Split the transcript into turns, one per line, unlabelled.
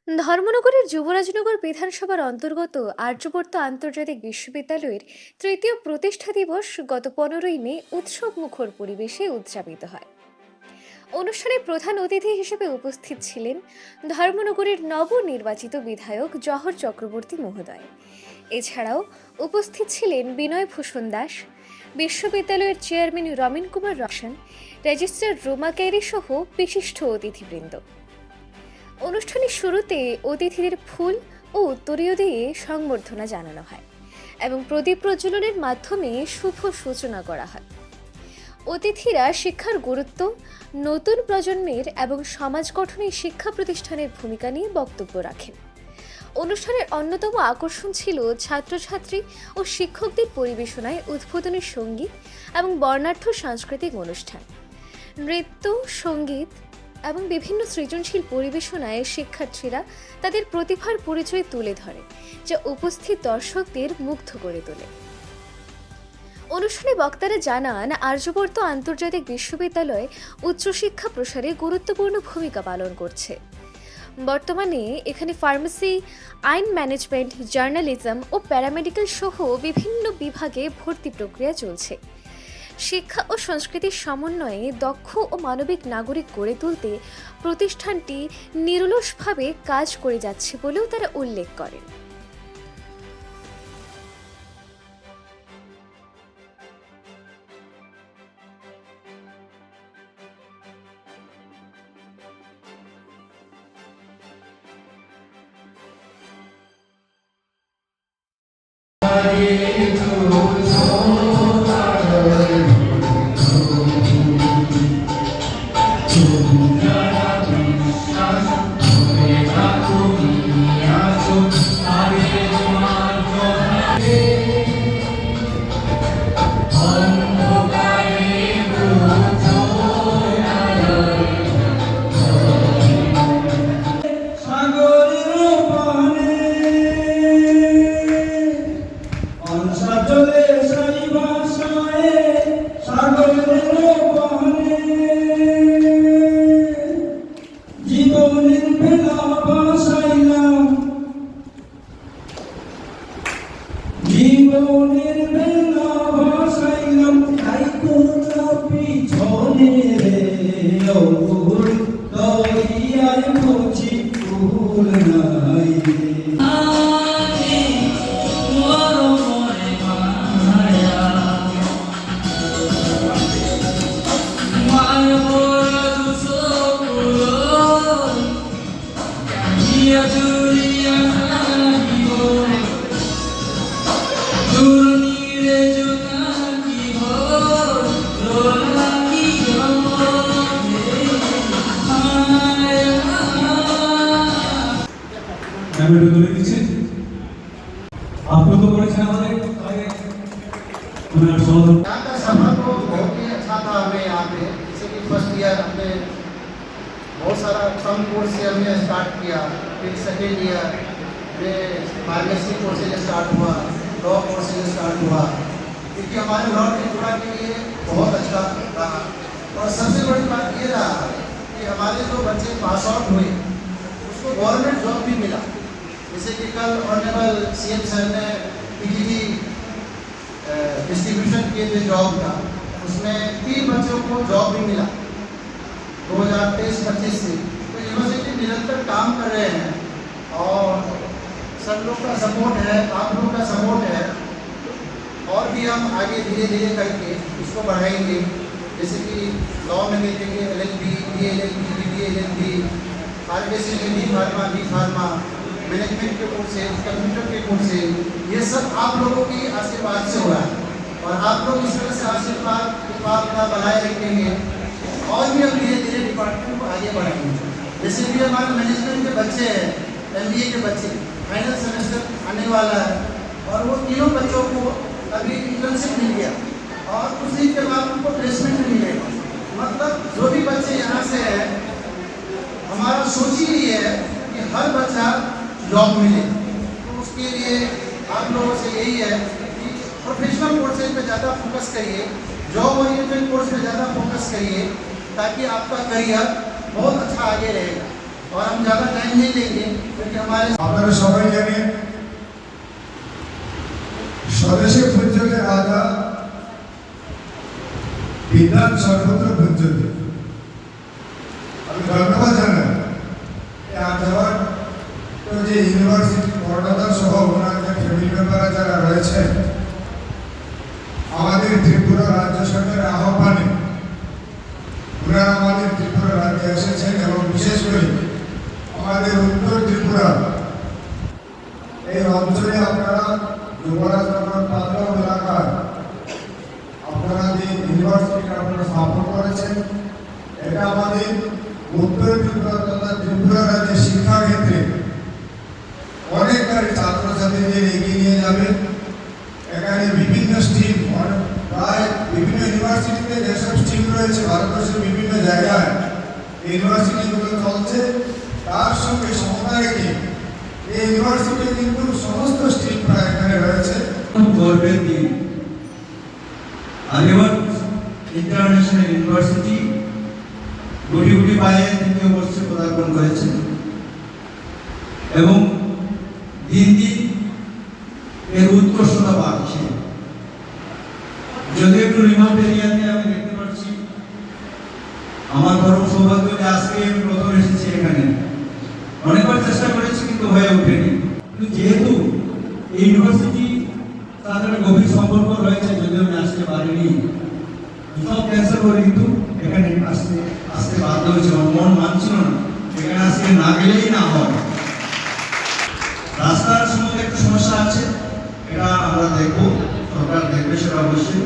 ধর্মনগরের যুবরাজনগর বিধানসভার অন্তর্গত আর্যবর্ত আন্তর্জাতিক বিশ্ববিদ্যালয়ের তৃতীয় প্রতিষ্ঠা দিবস গত 15ই মে উৎসব মুখর পরিবেশে উদযাপিত হয়। অনুষ্ঠানে প্রধান অতিথি হিসেবে উপস্থিত ছিলেন ধর্মনগরের নবনির্বাচিত বিধায়ক জহর চক্রবর্তী মহোদয়। এছাড়াও উপস্থিত ছিলেন বিনয় ভূষণ দাস, বিশ্ববিদ্যালয়ের চেয়ারম্যান রমিন কুমার রোশন, রেজিস্ট্রার রুমা ক্যারি সহ বিশিষ্ট অতিথিবৃন্দ। অনুষ্ঠানের শুরুতে অতিথিদের ফুল ও উত্তরীয় দিয়ে সংবর্ধনা জানানো হয় এবং প্রদীপ প্রজ্বলনের মাধ্যমে শুভ সূচনা করা হয়। অতিথিরা শিক্ষার গুরুত্ব, নতুন প্রজন্মের এবং সমাজ গঠনে শিক্ষা প্রতিষ্ঠানের ভূমিকা নিয়ে বক্তব্য রাখেন। অনুষ্ঠানের অন্যতম আকর্ষণ ছিল ছাত্রছাত্রী ও শিক্ষকদের পরিবেশনায় উদ্বোধনী সঙ্গীত এবং বর্ণাঢ্য সাংস্কৃতিক অনুষ্ঠান। নৃত্য, সঙ্গীত এবং বিভিন্ন সৃজনশীল পরিবেশনায় শিক্ষার্থীরা তাদের প্রতিভার পরিচয় তুলে ধরে, যা উপস্থিত দর্শকদের মুগ্ধ করে তোলে। অনুষ্ঠানে বক্তারা জানান, আর্যবর্ত আন্তর্জাতিক বিশ্ববিদ্যালয় উচ্চশিক্ষা প্রসারে গুরুত্বপূর্ণ ভূমিকা পালন করছে। বর্তমানে এখানে ফার্মেসি, আইন ম্যানেজমেন্ট, জার্নালিজম ও প্যারামেডিক্যাল সহ বিভিন্ন বিভাগে ভর্তি প্রক্রিয়া চলছে। শিক্ষা ও সংস্কৃতির সমন্বয়ে দক্ষ ও মানবিক নাগরিক গড়ে তুলতে প্রতিষ্ঠানটি নিরলসভাবে কাজ করে যাচ্ছে বলেও তারা উল্লেখ করেন।
জীবনের বেলা ভাসাইলাম তাইকো পিছনে রে ওর দরিয়ায় মুছি ফুল নাই
आपको तो बड़े यहाँ
का सफर तो बहुत ही अच्छा था हमें यहाँ पे, जैसे कि फर्स्ट ईयर हमने बहुत सारा कम कोर्स से हमने स्टार्ट किया, फिर सेकेंड ईयर में फार्मेसी कोर्सेज स्टार्ट हुआ, लॉ कोर्सेज स्टार्ट हुआ, क्योंकि हमारे लॉ के जुड़ा के लिए बहुत अच्छा रहा। और सबसे बड़ी बात ये रहा कि हमारे जो बच्चे पास आउट हुए उसको गवर्नमेंट जॉब भी मिला। जैसे कि कल ऑनरेबल सीएम सर ने पीजीटी डिस्ट्रीब्यूशन किए थे जॉब का, उसमें 3 बच्चों को जॉब भी मिला 2023-25 से। तो यूनिवर्सिटी निरंतर काम कर रहे हैं और सब लोग का सपोर्ट है, आप लोग का सपोर्ट है, और भी हम आगे धीरे धीरे करके इसको बढ़ाएंगे। जैसे कि लॉ में देखेंगे LLB, DLLB, BDLLB, फार्मेसी में डी फार्मा, मैनेजमेंट के कोर्सेज, कंप्यूटर के कोर्सेज, ये सब आप लोगों की आशीर्वाद से हो रहा है और आप लोग इस तरह से आशीर्वाद का बनाए रखेंगे और भी हम धीरे धीरे डिपार्टमेंट को आगे बढ़ाएंगे। जैसे भी हमारे मैनेजमेंट के बच्चे हैं, MBA के बच्चे, फाइनल सेमेस्टर आने वाला है और वो तीनों बच्चों को अभी इंटर्नशिप मिल गया और कुछ दिन के बाद उनको प्लेसमेंट मिलेगा। मतलब जो भी बच्चे यहाँ से हैं, हमारा सोच ही ये है कि हर बच्चा जॉब मिले। तो उसके लिए आप लोगों से यही है कि प्रोफेशनल कोर्सेज पे ज़्यादा फोकस करिए, जॉब ओरिएंटेड कोर्स पे ज़्यादा फोकस करिए, ताकि आपका करियर बहुत अच्छा आगे रहेगा। और हम ज़्यादा टाइम नहीं लेंगे क्योंकि हमारे
আপনারা সবাই জানেন স্বদেশে পূজ্যতে রাজা বিধান সর্বত্র পূজ্যতে আমি ধন্যবাদ জানাই আজ আমার তো যে ইউনিভার্সিটি কর্ণধার সহ ওনার যে ফ্যামিলি মেম্বাররা যারা রয়েছেন আমাদের ত্রিপুরা রাজ্য সরকারের আহ্বানে ওনারা আমাদের ত্রিপুরা রাজ্যে এসেছেন এবং বিশেষ করে আমাদের উত্তর ত্রিপুরা এই অঞ্চলে আপনারা যুবরাজনগর পাতলাম এলাকায় আপনারা যে ইউনিভার্সিটি আপনারা স্থাপন করেছেন এটা আমাদের উত্তর ত্রিপুরা তথা ত্রিপুরা রাজ্যের শিক্ষাক্ষেত্রে অনেকটাই ছাত্রছাত্রীদের এগিয়ে নিয়ে যাবে। এখানে বিভিন্ন স্ট্রিম প্রায় বিভিন্ন ইউনিভার্সিটিতে যেসব স্ট্রিম রয়েছে ভারতবর্ষের বিভিন্ন জায়গায় ইউনিভার্সিটিগুলো চলছে তার সঙ্গে সমন্বয় রেখে এই ইউনিভার্সিটি কিন্তু সমস্ত স্ট্রিম প্রায় এখানে রয়েছে।
গর্বের দিন আর্যভট্ট ইন্টারন্যাশনাল ইউনিভার্সিটি গুটি গুটি পায়ে তৃতীয় বর্ষে পদার্পণ করেছে এবং দিন দিন এর উৎকর্ষতা বাড়ছে। যদি একটু রিমোট এরিয়াতে আমি দেখতে পাচ্ছি, আমার পরম সৌভাগ্য যে আজকে আমি প্রথম এসেছি এখানে। অনেকবার চেষ্টা করেছি কিন্তু হয়ে ওঠেনি, কিন্তু যেহেতু এই ইউনিভার্সিটি তাদের গভীর সম্পর্ক রয়েছে, যদিও আমি আসতে পারিনি, সব ক্যান্সেল করে কিন্তু এখানে আসতে বাধ্য হয়েছে। আমার মন মানছিল না এখানে আজকে না গেলেই না হয়। রাস্তার সম্বন্ধে একটু সমস্যা আছে, এটা আমরা দেখবো, সরকার দেখবে সেটা অবশ্যই।